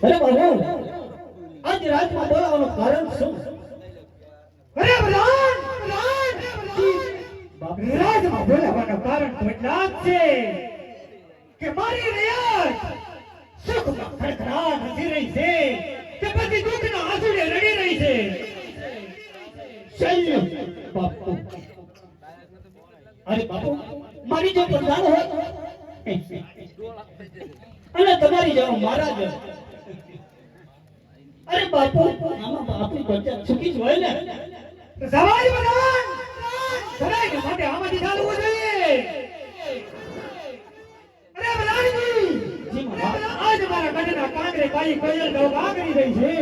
અરે બાબુ આજ રાજમાં બોલાવવાનું કારણ શું? અરે ભગવાન રાજમાં બોલાવવાનું કારણ તો એટલા જ છે કે મારી રિયાજ સુખમાં ખડખડાટ હસી રહી છે કે પછી દુઃખના આંસુડે રડી રહી છે. શૈલ્ય બાપુ અરે બાપુ મારી જો પ્રધાન હોય અને તમારી જેવો મહારાજ હોય. અરે બાપુ આમાં બાપુ બચ્ચા સુખી જ હોય ને. તો સવાજ ભગવાન સદાય માટે આમાંથી ચાલવું જોઈએ. અરે ભગવાનજી જી મહારાજ આજ મારા ગઢના કાંગરે કાઈ કોયલ ગૌગા કરી રહી છે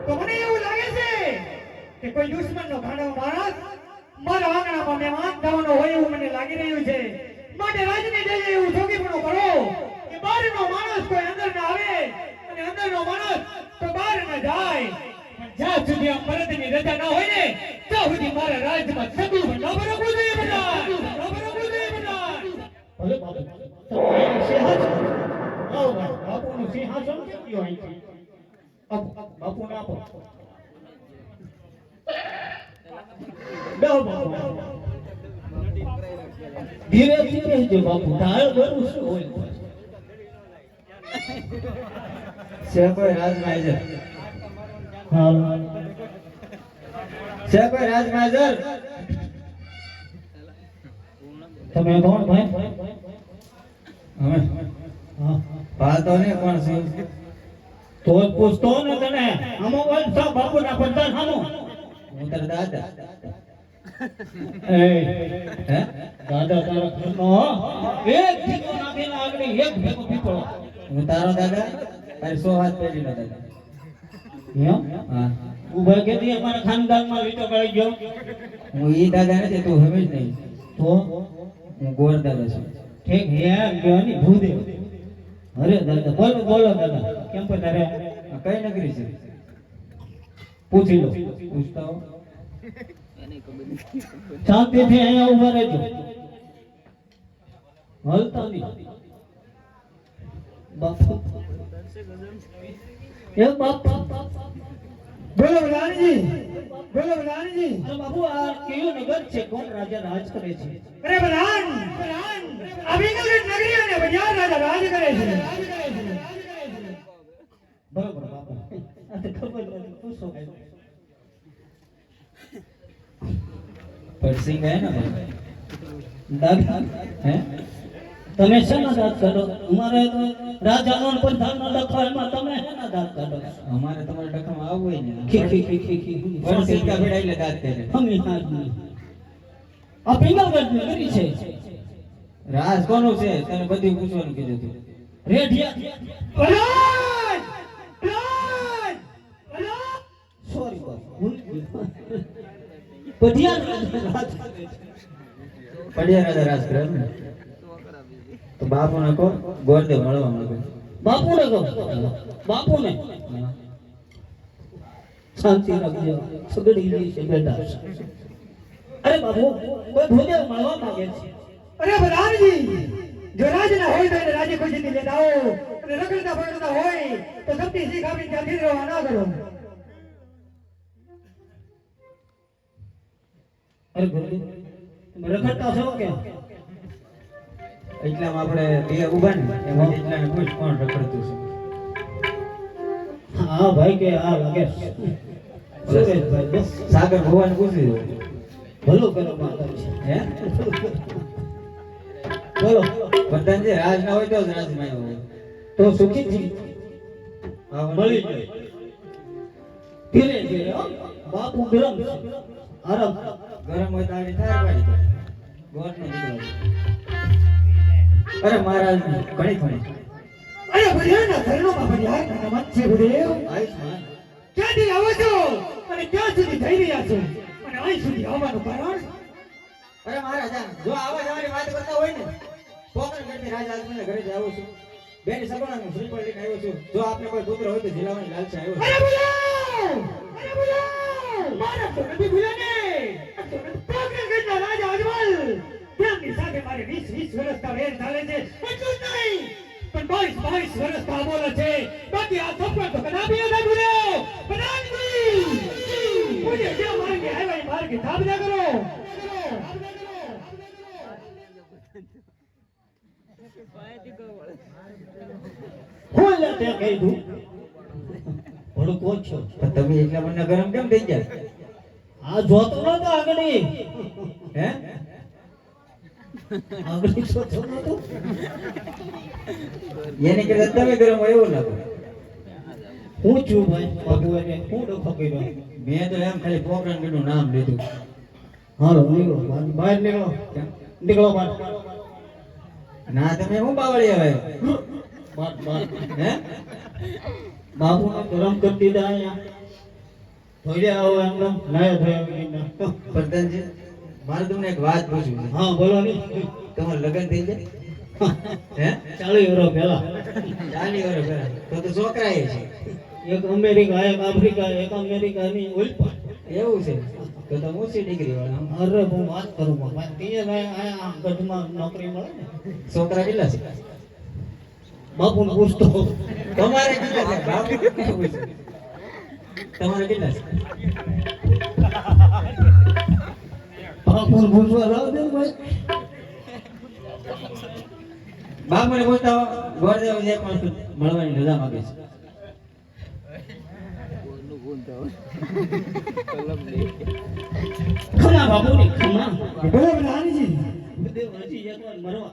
તો મને એવું લાગે છે કે કોઈ દુશ્મનનો ભાણો માણસ મારા આંગણામાં મહેમાન થવાનો હોય એવું મને લાગી રહ્યું છે. માટે રાજને જઈએ એવું જોગીપણું કરો કે બહારનો માણસ કોઈ અંદર ના આવે અને અંદરનો માણસ તો બહાર ના જાય. પણ જ્યાં સુધી આ મરદની રજા ના હોય ને ત્યાં સુધી મારા રાજમાં સગું ન બરકવું જોઈએ બધા. ભલે બાપુ તમારું સિંહાસન આવો ભાઈ બાપુનું સિંહાસન કેમ ગયો અહીંથી? આપો બાપુને આપો. બેહો બાપુ ધીરે ધીરે જો બાપુ ઢાળ ભરું શું હોય? છે કોઈ રાજમાજર? હાલ છે કોઈ રાજમાજર? તમે કોણ ભાઈ? અમે હા પાલતો ને કોણ છે? તો જ પૂછતો ને તને. આમો બોલ સા બાપુના પ્રધાન હામો. હું તારા દાદા. એ હે દાદા તારા ઘરનો એક ભેગો નાખીને આગળ એક ભેગો પીપળો. હું તારો દાદા તારી 100 હાથ પેઢીનો દાદા. એમ હા ઉભા કેદી અમારા ખાનદાનમાં લીટો કરી ગયો? હું ઈ દાદા નથી તું સમજ નહીં. તો હું ગોર દાદા છું. ઠીક હે ગયોની ભૂદેવ. અરે દાદા બોલો બોલો દાદા કેમ પધારે? આ કઈ નગરી છે? પૂછી લો. પૂછતા હો. શાંતિથી અહીંયા ઉભા રહેજો. હલતા નહીં. બાપુ એ બાપુ બોલો ભગવાનજી બોલો ભગવાનજી. અરે બાપુ આ કયો નગર છે? કોણ રાજા રાજ કરે છે? અરે ભગવાન આ વિંગલગઢ નગરી અને બજાર રાજા રાજ કરે છે. બરોબર બાપુ આ તો ખબર નથી. પૂછો કઈ. પરસિંગ હે ને દાદા હે તમે શેના દાંત કાઢો? અમારે તો રાજાનો ને પ્રધાનનો લખો એમાં તમે શેના દાંત કાઢો? અમારે તમારા ટકામાં આવવું હોય ને ખી ખી ખી ખી ખી પરસિંગ કા ભેડા એટલે દાંત કરે. હમી હાજની આ પિંગલગઢ નગરી છે. રાજ કોનું છે તને બધું પૂછવાનું કીધું તું. રેઢિયા ભગવાન ભગવાન ભગવાન સોરી બાપુ ભૂલ ગયો. પઢિયા રાજ પડિયા રાજા રાજ કરે એમ ને? તો બાપુ ને કહો ગોરદેવ મળવા માંગે. બાપુને કહો. બાપુને શાંતિ રાખજો. સગડી ગઈ છે બેટા. અરે બાપુ કોઈ ભૂદેવ મળવા માંગે છે. અરે ભગવાનજી જો રાજ ના હોય તો એને રાજે ખુશી થી લેતા આવો અને રખડતા ફરતા હોય તો સબથી શીખ આપીને ત્યાંથી રવા ના કરો. અરે ભૂદેવ તમે રખડતા છો કે? એટલામાં આપણે બે ઉભા ને એમાં એટલાને પૂછ કોણ રખડતું છે. હા ભાઈ કે આ લાગે સુરેશભાઈ બસ સાગર ભગવાન પૂછી દો. ભલું કરો માતા છે. હે બોલો પ્રધાનજી રાજ ના હોય તો જ રાજમાં હોય. તો સુખી જી મળી જાય. ધીરે ધીરે હો. બાપુ ગરમ છે. આરામ ગરમ હોય તો આની થાય પાડી ગોળ નો દીકરો. અરે મહારાજ ઘણી ઘણી અરે ભડિયાના ધરણોમાં ભડિયારના નમન છે ભદેવ. આયુષ્માન ક્યાંથી આવો છો અને ક્યાં સુધી જઈ રહ્યા છો અને અહીં સુધી આવવાનું કારણ? અરે મહારાજા જો આવા જવાની વાત કરતા હોય ને પોકરણગઢથી રાજા આજમીના ઘરે જ આવ્યો છું. બેન સગુણાનું શ્રીફળ લઈને આવ્યો છું. જો આપને કોઈ પુત્ર હોય તો જીલાવાની લાલસા આવ્યો છું. અરે બોલો! અરે બોલો! મારા તો નથી ભૂલ્યા ને! આ તો નથી પોકરણગઢના રાજા અજમલ! તેમની સાથે મારે 20 વર્ષના વેર ચાલે છે. એટલું જ નહીં! પણ 22 વર્ષના બોલે છે. બાકી આ સફળ તો કદાપી નથી ભૂલ્યો! કદાપી! મુજે જ્યાં માર્ગે આવ્યા એ માર્ગે ધાબધા કરો! હું લે તે કહી દઉં ભડકો છો પણ તમે એટલા મને ગરમ કેમ થઈ ગયા? આ જોતો નતો આગળી હે આગળી જોતો નતો એને કરતા તમે ગરમ હોય એવું લાગે. હું છું ભાઈ બાબુ એને હું ડખો કર્યો મેં તો એમ ખાલી પોકરણગઢનું નામ લીધું. હાલો નીકળો બહાર નીકળો નીકળો બહાર ના તમે હું બાવળી આવે બહાર બહાર હે બાબુ ગરમ કરી દીધા અહીંયા ધોઈ આવો એમને નાયા ધોયા પ્રધાનજી મારે તમને એક વાત પૂછવી છે. હા બોલો ની તમારું લગ્ન થઈ જાય હે 40 વર્ષ પહેલા 40 વર્ષ પહેલા તો છોકરા છે એક અમેરિકા એક આફ્રિકા એક અમેરિકાની ઉલ્પા એવું છે તો ઊંચી ડિગ્રી વાળા અરે હું વાત કરું ભાઈ ત્યાં આ ગઢમાં નોકરી મળે ને છોકરા કેટલા છે બાપુને પૂછતો તમારે કેટલા છે બાપુ પૂછો. તમારે કેટલા છે બાપુને પૂછવા રાવ દે ભાઈ બાપુને પૂછતા ગોરદેવ જે પણ મળવાની રજા માંગે છે. ખમા બાપુની ખમા બોલો રાણીજી. દેવ હજી એકવાર મરવા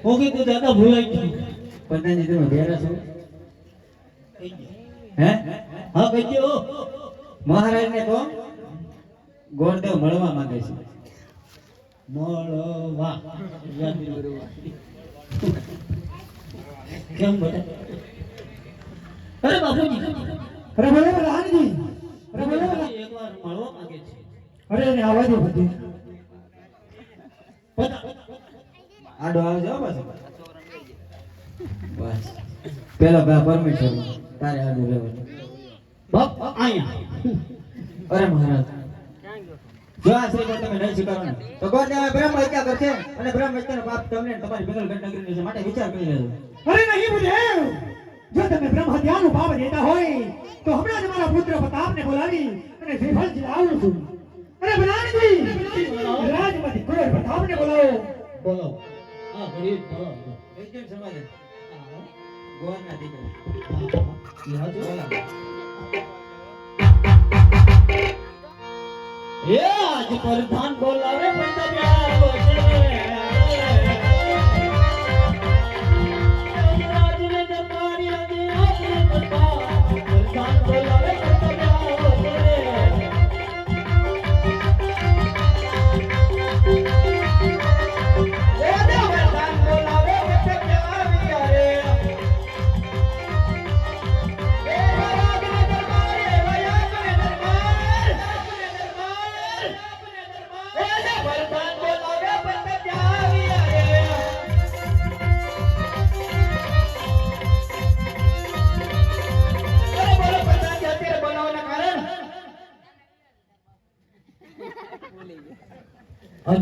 ઓકે તો દાદા ભૂલાઈ ગયું પ્રધાનજી તમે બેરા છો કહી દે. હે હા કહી દો મહારાજને તો ગોરદેવ મળવા માંગે છે. મળવા કેમ બેટા અરે બાપુજી અરે બોલો રાણીજી. અરે બોલો એકવાર મળવા માંગે છે અરે એને આવા દો બધી. આડો આવજો હો પાછો. બસ પેલા બા પરમિશન તારે આડો રહેવાનું. બાપ અહીંયા અરે મહારાજ જો આ શ્રીફળ તમે નહીં સ્વીકારો ને તો ગોરદેવ બ્રહ્મ હત્યા કરશે અને બ્રહ્મ હત્યાનો પાપ તમને ને તમારી બેંગલગઢ નગરીને છે. માટે વિચાર કરી લેજો. અરે નહીં બુધેવ, જો તમે બ્રહ્મ હત્યાનું પાપ દેતા હોય તો હમણાં જ મારા પુત્ર પ્રતાપને બોલાવી અને શ્રીફળજી લાવું છું. અરે બનાણીજી, રાજમાંથી કુંવર પ્રતાપને બોલાવો. બોલો આ ઘડી બોલો એકદમ સમાધાન ગોરના દીકરા યાદ બોલા. એ આજ પ્રધાન બોલાવે પંજાબિયાઓ છે રાજને દરબારી આજે આપણે બધા પ્રધાન બોલાવે પંજાબિયાઓ છે એ પ્રધાન બોલાવે પંજાબિયાઓ રે એ રાજને દરબારી વયા કરે દરબાર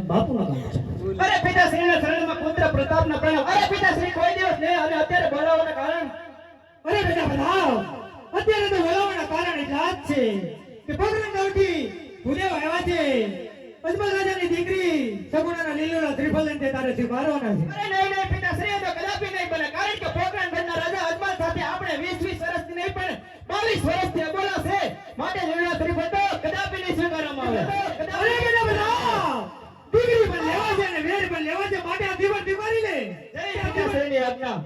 બાપુના કામ છે અરે પિતાશ્રીના શરણમાં પુત્ર પ્રતાપના પ્રણામ. અરે પિતાશ્રી કોઈ દિવસ નહીં અને અત્યારે બોલાવવાના કારણ. અરે બેટા બધાવ, અત્યારે તો બોલાવવાના કારણ એટલા જ છે કે પોકરણગઢથી ભૂદેવ આવ્યા છે. અજમલ રાજાની દીકરી સગુણાના લીલોડા ત્રિફળ લઈને તારે સ્વીકારવાના છે. અરે નહીં નહીં પિતાશ્રી, તો કદાપી નહીં બને, કારણ કે પોકરણગઢના રાજા અજમલ સાથે આપણે 20 વર્ષથી નહીં પણ 22 વર્ષથી અબોલા છે. માટે લીલોડા ત્રિફળ તો કદાપી નહીં સ્વીકારવામાં આવે. અરે બેટા બધાવ, દીકરી પણ લેવા છે અને વેર પણ લેવા છે, માટે આ દીવર દીવારી લે. જય પિતાશ્રીની આજ્ઞા.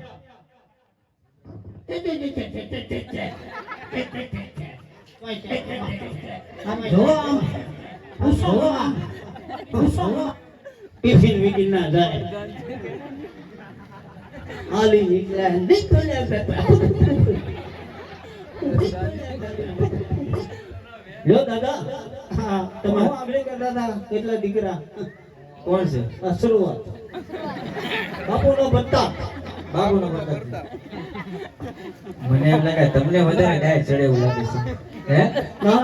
જો આમ પૂછો ટિફિન વીકિન ના જાય હાલી નીકળ્યા લો દાદા હા તમે તમે હું આંબળી કરતા હતા કેટલા દીકરા કોણ છે આ શરૂઆત બાપુનો બત્તા બાબુનો પતંગ મને એમ લાગે તમને વધારે ડાય ચડે એવું લાગે છે હે ના